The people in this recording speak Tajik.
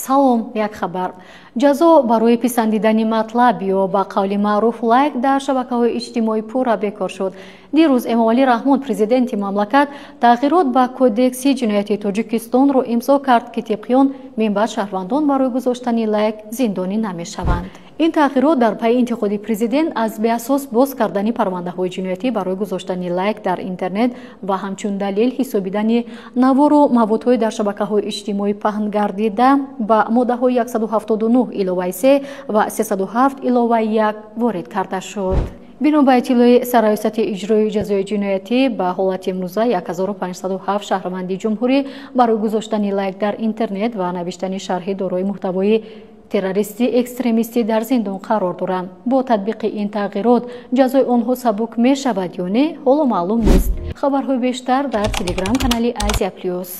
салом, як хабар. ҷазо барои писандидани матлаб ё ба қавли маъруф лайк дар шабакаҳои иҷтимоӣ пурра бекор шуд. дирӯз Эмомалӣ Раҳмон, президенти мамлакат, тағйирот ба кодекси ҷинояти Тоҷикистонро имзо кард ки тибқи он минбаъд шаҳрвандон барои гузоштани лайк зиндонӣ намешаванд. ин тағйирот дар пайи интиқоди президент аз беасос боз кардани парвандаҳои ҷиноятӣ барои гузоштани лайк дар интернет ва ҳамчун далел ҳисобидани навору маводҳои дар шабакаҳои иҷтимоӣ паҳн гардида ба моддаҳои 179 илова 3 ва 307 илова 1 ворид карда шуд. бино ба иттилои Сарраёсати иҷрои ҷазои ҷиноятӣ ба ҳолати имрӯза 1507 шаҳрванди ҷумҳурӣ барои гузоштани лайк дар интернет ва навиштани шарҳи дорои муҳтавои террористӣ экстремистӣ дар зиндон қарор доранд. бо татбиқи ин тағйирот ҷазои онҳо сабук мешавад ё не ҳоло маълум нест. хабарҳои бештар дар телеграм канали Азия Плюс.